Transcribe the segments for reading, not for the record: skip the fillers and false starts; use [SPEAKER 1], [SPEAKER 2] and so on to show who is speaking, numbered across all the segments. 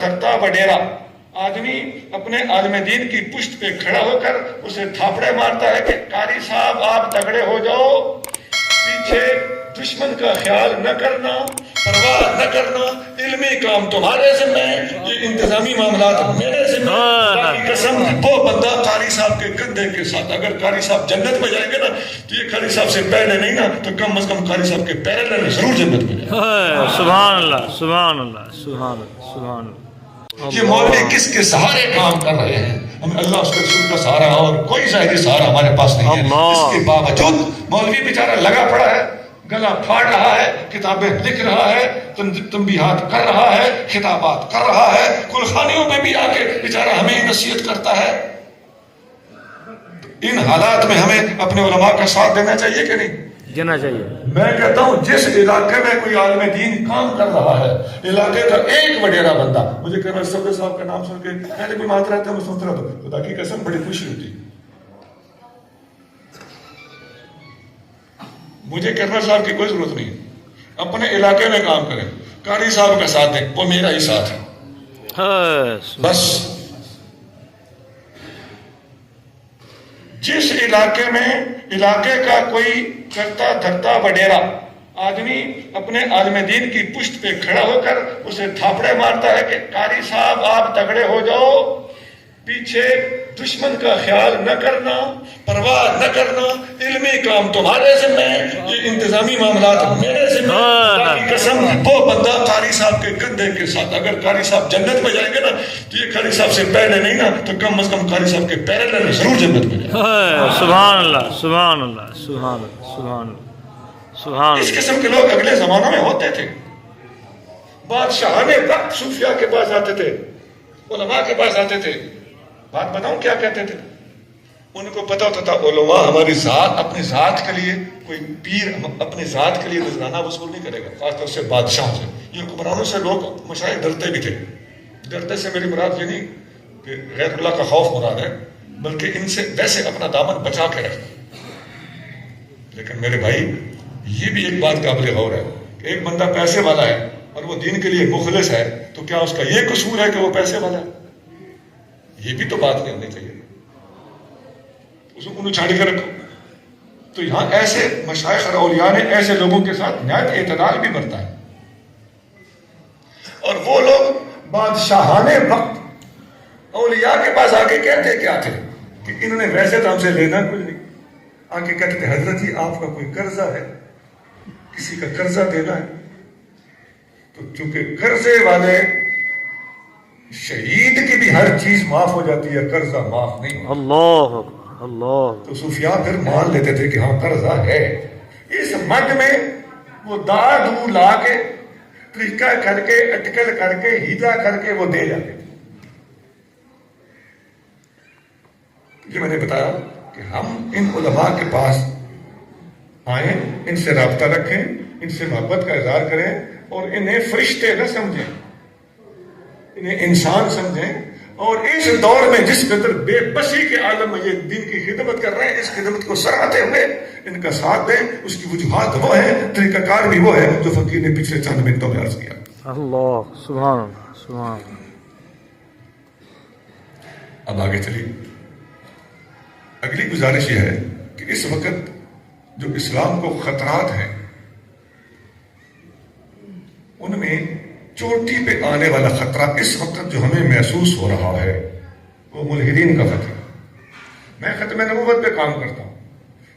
[SPEAKER 1] کرتا وڈیرا آدمی اپنے عالم دین کی پشت پہ کھڑا ہو کر اسے تھاپڑے مارتا ہے کہ قاری صاحب آپ تگڑے ہو جاؤ، پیچھے دشمن کا خیال نہ کرنا، پرواہ نہ کرنا، علمی کام تمہارے ذمہ ہے، یہ انتظامی معاملات میرے ذمہ ہے۔ کی قسم وہ بندہ قاری صاحب کے کندھے کے ساتھ، اگر قاری صاحب جنت میں جائیں گے نا تو یہ قاری صاحب سے پہلے نہیں نا تو کم از کم قاری صاحب کے پہلے ضرور جنت میں جائیں گے۔
[SPEAKER 2] سبحان اللہ، سبحان اللہ، سبحان اللہ، سبحان اللہ۔
[SPEAKER 1] یہ مولوی کس کے سہارے کام کر رہے ہیں؟ ہمیں اللہ اس کے رسول کا سہارا اور کوئی ظاہری سہارا ہمارے پاس نہیں ہے۔ اس کے باوجود مولوی بیچارہ لگا پڑا ہے، گلا پھاڑ رہا ہے، کتابیں لکھ رہا ہے، تنبیہات کر رہا ہے، خطابات کر رہا ہے، کلخانیوں میں بھی آ کے بیچارہ ہمیں نصیحت کرتا ہے۔ ان حالات میں ہمیں اپنے علماء کا ساتھ دینا چاہیے کہ نہیں؟
[SPEAKER 2] دینا چاہیے۔
[SPEAKER 1] میں کہتا ہوں جس علاقے میں کوئی عالم دین کام کر رہا ہے، علاقے کا ایک وڈیرا بندہ، مجھے کرنل صفدر صاحب کا نام سن کے میں بھی مات رہتا ہوں، میں سنتا رہتا ہوں، خدا کی قسم بڑی خوشی ہوتی۔ مجھے کرنل صاحب کی کوئی ضرورت نہیں ہے، اپنے علاقے میں کام کریں، قاری صاحب کا ساتھ دیں، وہ میرا ہی ساتھ ہے بس۔ جس علاقے میں علاقے کا کوئی کرتا دھرتا وڈیرا آدمی اپنے عالم دین کی پشت پہ کھڑا ہو کر اسے تھاپڑے مارتا ہے کہ قاری صاحب آپ تگڑے ہو جاؤ، پیچھے دشمن کا خیال نہ کرنا، پرواہ نہ کرنا، علمی کام تمہارے ذمہ ہے، یہ انتظامی معاملات میرے ذمہ ہے۔ کی قسم وہ بندہ قاری صاحب کے کندھے کے ساتھ، اگر قاری صاحب جنت میں جائیں گے نا تو یہ قاری صاحب سے پہلے نہیں نا تو کم از کم قاری صاحب کے پہلے ضرور جنت میں جائیں گے۔
[SPEAKER 2] سبحان اللہ، سبحان اللہ، سبحان اللہ، سبحان اللہ، سبحان اللہ۔
[SPEAKER 1] اس قسم کے لوگ اگلے زمانوں میں ہوتے تھے، بادشاہان وقت صوفیاء کے پاس آتے تھے، علماء کے پاس آتے تھے، بات بتاؤں کیا کہتے تھے؟ ان کو پتا ہوتا تھا علماء ہماری ذات، اپنی ذات کے لیے کوئی پیر اپنی ذات کے لیے نذرانہ وصول نہیں کرے گا، خاص طور سے بادشاہوں سے۔ یہ حکمرانوں سے لوگ مشاہد ڈرتے بھی تھے۔ ڈرتے سے میری مراد یہ نہیں کہ غیر اللہ کا خوف مراد ہے، بلکہ ان سے ویسے اپنا دامن بچا کے رکھنا۔ لیکن میرے بھائی یہ بھی ایک بات قابل غور ہے کہ ایک بندہ پیسے والا ہے اور وہ دین کے لیے مخلص ہے تو کیا اس کا یہ قصور ہے کہ وہ پیسے والا ہے؟ یہ بھی تو بات نہیں ہونی چاہیے، اس کو انہوں چھاڑ کے رکھو۔ تو یہاں ایسے مشائخ اور اولیاء نے ایسے لوگوں کے ساتھ نہایت اعتدال بھی برتا ہے، اور وہ لوگ بادشاہان وقت اولیاء کے پاس آ کے کہتے کیا تھے کہ انہوں نے ویسے تو ہم سے لینا کچھ نہیں، آ کے کہتے تھے حضرت جی آپ کا کوئی قرضہ ہے، کسی کا قرضہ دینا ہے، تو چونکہ قرضے والے شہید کی بھی ہر چیز معاف ہو جاتی ہے، قرضہ معاف نہیں ہوتا۔
[SPEAKER 2] اللہ اللہ۔
[SPEAKER 1] تو صوفیاء پھر مان لیتے تھے کہ ہاں قرضہ ہے۔ اس مد میں وہ دو لا کے طریقہ کر کے اٹکل کر کے ہیلا کر کے وہ دے جاتے تھے۔ یہ میں نے بتایا کہ ہم ان علماء کے پاس آئیں، ان سے رابطہ رکھیں، ان سے محبت کا اظہار کریں اور انہیں فرشتے نہ سمجھیں، انہیں انسان سمجھیں، اور اس دور میں جس قدر بے بسی کے عالم میں یہ دین کی خدمت کر رہے ہیں، اس خدمت کو سراہتے ہوئے ان کا ساتھ دیں۔ اس کی وجوہات وہ ہیں، طریقہ کار بھی وہ ہے جو فقیر نے پچھلے چند منٹوں میں عرض کیا۔
[SPEAKER 2] اللہ، سبحان اللہ، سبحان اللہ۔
[SPEAKER 1] اب آگے چلیے، اگلی گزارش یہ ہے کہ اس وقت جو اسلام کو خطرات ہیں ان میں چوٹی پہ آنے والا خطرہ اس وقت جو ہمیں محسوس ہو رہا ہے وہ ملحدین کا خطرہ۔ میں ختم نبوت پہ کام کرتا ہوں،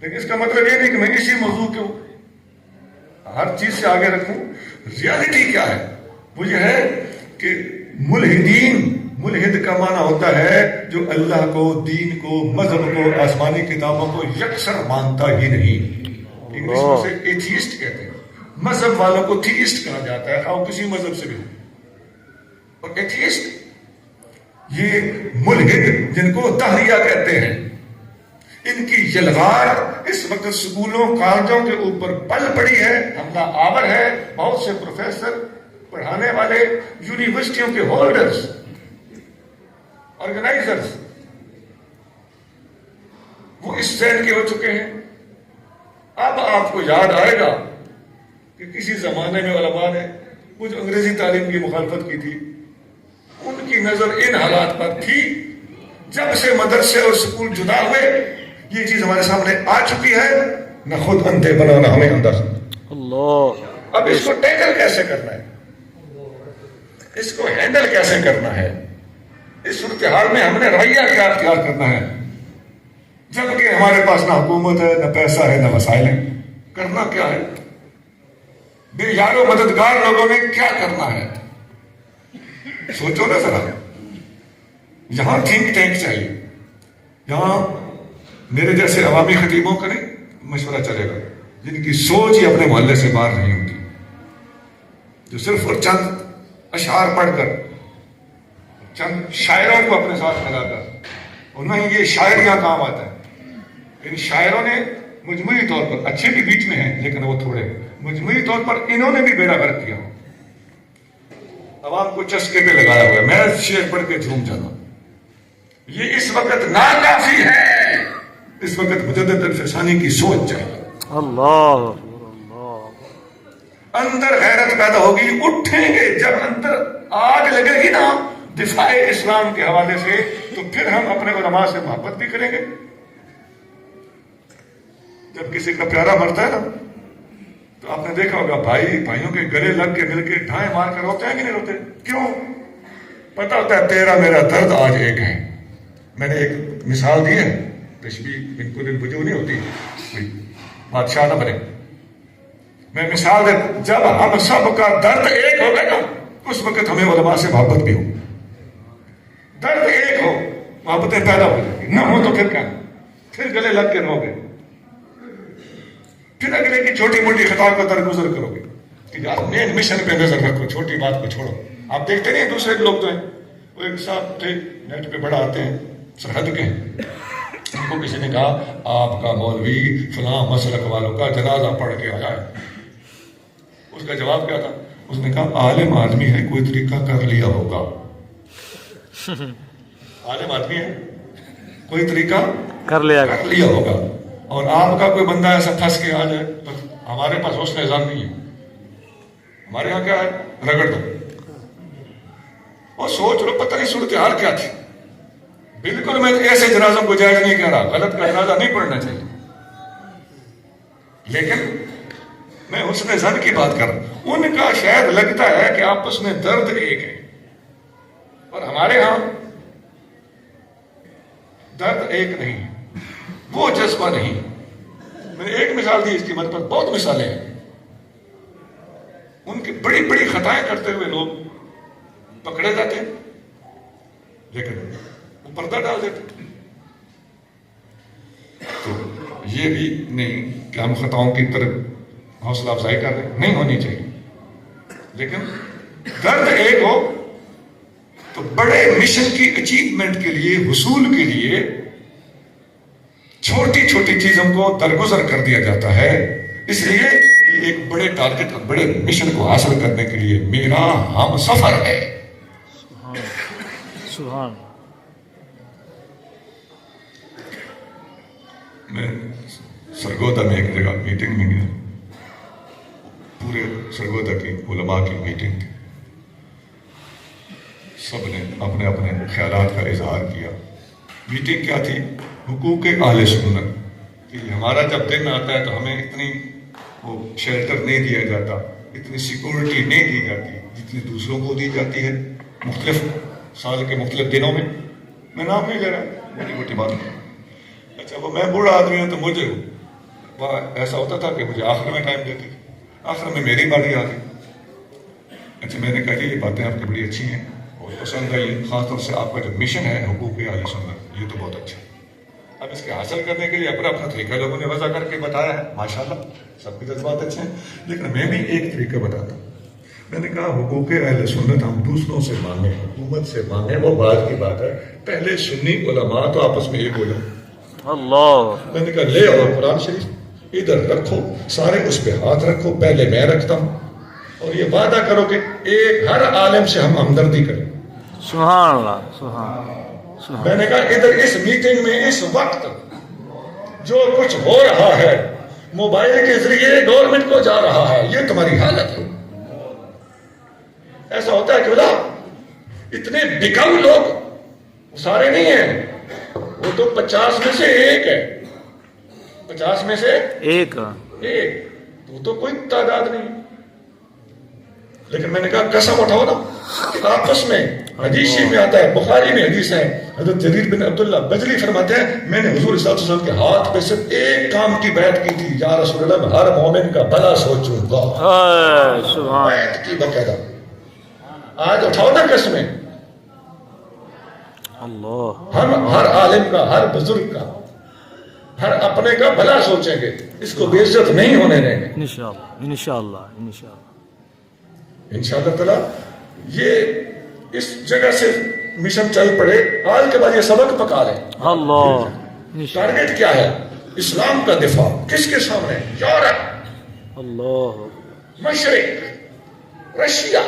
[SPEAKER 1] لیکن اس کا مطلب یہ نہیں کہ میں اسی موضوع کو ہر چیز سے آگے رکھوں۔ ریالٹی کیا ہے؟ وہ یہ ہے کہ ملحد کا معنی ہوتا ہے جو اللہ کو، دین کو، مذہب کو، آسمانی کتابوں کو یکسر مانتا ہی نہیں۔ انگلش میں اسے ایتھیسٹ کہتے ہیں، مذہب والوں کو تھیسٹ کہا جاتا ہے، خواہ کسی مذہب سے بھی۔ اور ایتھیسٹ یہ ملحد جن کو دہریہ کہتے ہیں، ان کی یلغار اس وقت اسکولوں کالجوں کے اوپر پل پڑی ہے، حملہ آور ہے۔ بہت سے پروفیسر، پڑھانے والے، یونیورسٹیوں کے ہولڈرز، آرگنائزرز وہ اس سینڈ کے ہو چکے ہیں۔ اب آپ کو یاد آئے گا کہ کسی زمانے میں علماء نے کچھ انگریزی تعلیم کی مخالفت کی تھی، نظر ان حالات پر تھی. جب سے مدرسے اور سکول جدا ہوئے یہ چیز ہمارے سامنے آ چکی ہے. نہ خود اندھے بنو نہ ہمیں اندھا سمجھو.
[SPEAKER 2] اللہ.
[SPEAKER 1] اب اس کو ٹیکل کیسے کرنا ہے, اس کو ہینڈل کیسے کرنا ہے, اس صورتحال میں ہم نے رویہ کیا اختیار کرنا ہے جبکہ ہمارے پاس نہ حکومت ہے, نہ پیسہ ہے, نہ وسائل ہیں. کرنا کیا ہے؟ بے یار و مددگار لوگوں نے کیا کرنا ہے؟ سوچو نا ذرا. یہاں تھنک ٹینک چاہیے, یہاں میرے جیسے عوامی خطیبوں کا نہیں مشورہ چلے گا جن کی سوچ ہی اپنے محلے سے باہر نہیں ہوتی, جو صرف اور چند اشعار پڑھ کر چند شاعروں کو اپنے ساتھ ملا کر, اور نہ ہی یہ شاعریاں کام آتا ہے. ان شاعروں نے مجموعی طور پر, اچھے بھی بیچ میں ہیں لیکن وہ تھوڑے, مجموعی طور پر انہوں نے بھی بیڑا غرق کیا, عوام کو چسکے پہ لگایا ہوا ہے. میں شعر پڑھ کے جھوم جانا. یہ اس وقت ناکافی ہے, اس وقت مجدد الفسانی کی سوچ چاہیے.
[SPEAKER 2] اللہ.
[SPEAKER 1] اندر غیرت پیدا ہوگی, اٹھیں گے. جب اندر آگ لگے گی نا دفاع اسلام کے حوالے سے تو پھر ہم اپنے علماء سے محبت بھی کریں گے. جب کسی کا پیارا مرتا ہے نا تو آپ نے دیکھا ہوگا بھائیوں کے گلے لگ کے مل کے ڈھائیں مار کر روتے ہیں کہ نہیں روتے؟ کیوں؟ پتہ ہوتا ہے تیرا میرا درد آج ایک ہے. میں نے ایک مثال دی ہے, تشبیہ ان کو دن بجو نہیں ہوتی, کوئی بادشاہ نہ بنے. میں مثال دے, جب ہم سب کا درد ایک ہو گئے نا اس وقت ہمیں علماء سے محبت بھی ہو. درد ایک ہو, محبتیں پیدا ہو جائیں گی. نہ ہو تو پھر کیا, پھر گلے لگ کے رو گے, پھر اگلے کی چھوٹی موٹی خطا کو درگزر کرو گے کہ آپ مین مشن پہ نظر رکھو, چھوٹی بات کو چھوڑو. آپ دیکھتے نہیں دوسرے لوگ تو ہیں وہ ایک ساتھ تھے نیٹ پہ بڑا آتے ہیں سرحد کے, ان کو کسی نے کہا آپ کا مولوی فلاں مسلک والوں کا جنازہ پڑھ کے آ جائے. اس کا جواب کیا تھا؟ اس نے کہا عالم آدمی ہے, کوئی طریقہ کر لیا ہوگا. عالم آدمی ہے, کوئی طریقہ کر لیا ہوگا. اور آپ کا کوئی بندہ ایسا پھنس کے آ جائے تو ہمارے پاس حسن اعزاز نہیں ہے. ہمارے یہاں کیا ہے, رگڑ دو. اور سوچ لو پتہ نہیں صورتحال کیا تھی. بالکل میں ایسے جنازوں کو جائز نہیں کہہ رہا, غلط کا جنازہ نہیں پڑھنا چاہیے, لیکن میں حسن ظن کی بات کر رہا ہوں. ان کا شاید لگتا ہے کہ آپس میں درد ایک ہے اور ہمارے ہاں درد ایک نہیں ہے, وہ جذبہ نہیں. میں نے ایک مثال دی, اس کی مدد پر بہت مثالیں ہیں. ان کی بڑی بڑی خطائیں کرتے ہوئے لوگ پکڑے جاتے ہیں لیکن وہ پردہ ڈال دیتے. تو یہ بھی نہیں کہ ہم خطاؤں کی طرف حوصلہ افزائی کر رہے ہیں, نہیں ہونی چاہیے. لیکن درد ایک ہو تو بڑے مشن کی اچیومنٹ کے لیے, حصول کے لیے چھوٹی چھوٹی چیزوں کو درگزر کر دیا جاتا ہے. اس لیے ایک بڑے ٹارگٹ اور بڑے مشن کو حاصل کرنے کے لیے میرا ہم سفر ہے.
[SPEAKER 2] سبحان.
[SPEAKER 1] میں سرگودا میں ایک جگہ میٹنگ میں گیا, پورے سرگودا کی علماء کی میٹنگ تھی. سب نے اپنے اپنے خیالات کا اظہار کیا. میٹنگ کیا تھی؟ حقوق اہل سنت. کہ ہمارا جب دن آتا ہے تو ہمیں اتنی وہ شیلٹر نہیں دیا جاتا, اتنی سیکورٹی نہیں دی جاتی جتنی دوسروں کو دی جاتی ہے مختلف سال کے مختلف دنوں میں. میں نام نہیں لے رہا, موٹی موٹی بات. اچھا وہ میں بوڑھا آدمی ہوں تو مجھے ایسا ہوتا تھا کہ مجھے آخر میں ٹائم دیتے, آخر میں میری باری آ گئی. اچھا میں نے کہا کہ یہ باتیں آپ کی بڑی اچھی ہیں, بہت پسند آئی, خاص طور سے آپ کا جو مشن ہے حقوق اہل سنت, یہ تو بہت اچھا ہے. اب اس کے حاصل کرنے کے لیے اپنا اپنا طریقہ لوگوں نے وضع کر کے بتایا ہے, ماشاءاللہ سب کے جذبات اچھے ہیں. لیکن میں بھی ایک طریقہ بتاتا ہوں. میں نے کہا حقوق اہل سنت ہم دوسروں سے مانگیں, حکومت سے مانگیں, وہ بات کی بات ہے. پہلے سنی علماء تو آپس میں ایک ہو جاؤ. اللہ. میں نے کہا لے اور قرآن شریف ادھر رکھو, سارے اس پہ ہاتھ رکھو, پہلے میں رکھتا ہوں, اور یہ وعدہ کرو کہ ایک ہر عالم سے ہم ہمدردی کریں.
[SPEAKER 2] سبحان اللہ. سبحان.
[SPEAKER 1] میں نے کہا ادھر اس میٹنگ میں اس وقت جو کچھ ہو رہا ہے موبائل کے ذریعے گورنمنٹ کو جا رہا ہے, یہ تمہاری حالت ہے. ایسا ہوتا ہے کہ بلا اتنے بکاؤ لوگ سارے نہیں ہیں، وہ تو 50 میں سے ایک ہے، 50 میں سے
[SPEAKER 2] ایک
[SPEAKER 1] ایک، وہ تو کوئی تعداد نہیں۔ لیکن میں نے کہا قسم اٹھاؤ نا، آپس میں حدیث میں آتا ہے، بخاری میں حدیث ہے، حضرت جریر بن عبداللہ بجلی فرماتے ہیں میں نے حضور صلی اللہ علیہ وسلم کے ہاتھ پہ صرف ایک کام کی بیعت کی تھی، یا رسول اللہ میں ہر مومن کا بھلا سوچوں گا،
[SPEAKER 2] سبحان
[SPEAKER 1] بیعت کی باقاعدہ۔ آج اٹھاؤ نا قسمیں،
[SPEAKER 2] اللہ،
[SPEAKER 1] ہر عالم کا، ہر بزرگ کا، ہر اپنے کا بھلا سوچیں گے، اس کو بے عزت نہیں ہونے دیں گے
[SPEAKER 2] انشاءاللہ انشاءاللہ انشاءاللہ۔
[SPEAKER 1] انشاءاللہ تعالی۔ یہ اس جگہ سے مشن چل پڑے، آج کے بعد یہ سبق پکا لیں۔
[SPEAKER 2] اللہ انشاءاللہ
[SPEAKER 1] ٹارگٹ کیا ہے؟ اسلام کا دفاع۔ کس کے سامنے؟ یورپ،
[SPEAKER 2] اللہ،
[SPEAKER 1] مشرق، رشیا،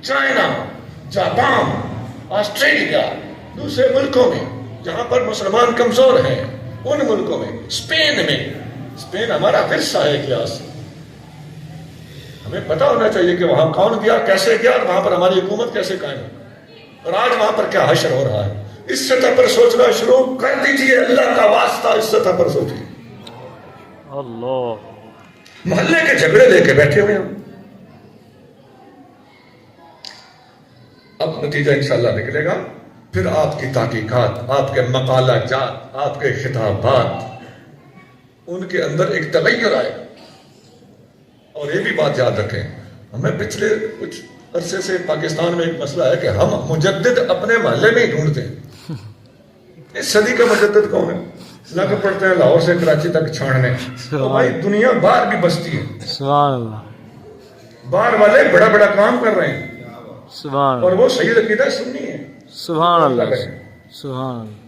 [SPEAKER 1] چائنا، جاپان، آسٹریلیا، دوسرے ملکوں میں جہاں پر مسلمان کمزور ہیں، ان ملکوں میں، اسپین میں۔ اسپین ہمارا ورثہ ہے اتہاس، ہمیں پتا ہونا چاہیے کہ وہاں کون گیا، کیسے گیا، اور وہاں پر ہماری حکومت کیسے قائم ہے، اور آج وہاں پر کیا حشر ہو رہا ہے۔ اس سطح پر سوچنا شروع کر دیجئے، اللہ کا واسطہ اس سطح پر سوچیے۔
[SPEAKER 2] اللہ،
[SPEAKER 1] محلے کے جھگڑے لے کے بیٹھے ہوئے ہم، اب نتیجہ انشاءاللہ نکلے گا، پھر آپ کی تحقیقات، آپ کے مقالہ جات، آپ کے خطابات، ان کے اندر ایک تغیر آئے گا۔ اور یہ بھی بات یاد رکھیں، ہمیں پچھلے کچھ عرصے سے پاکستان میں ایک مسئلہ ہے کہ ہم مجدد اپنے محلے میں ہی ڈھونڈتے ہیں۔ اس صدی کا مجدد کون ہے؟ لگ پڑتے ہیں لاہور سے کراچی تک چھاڑنے، تو بھائی دنیا باہر بھی بستی ہے،
[SPEAKER 2] سبحان اللہ،
[SPEAKER 1] باہر والے بڑا بڑا کام کر رہے ہیں،
[SPEAKER 2] سبحان
[SPEAKER 1] اور
[SPEAKER 2] اللہ،
[SPEAKER 1] وہ صحیح عقیدہ سنی ہے۔
[SPEAKER 2] سبحان اللہ، سبحان اللہ۔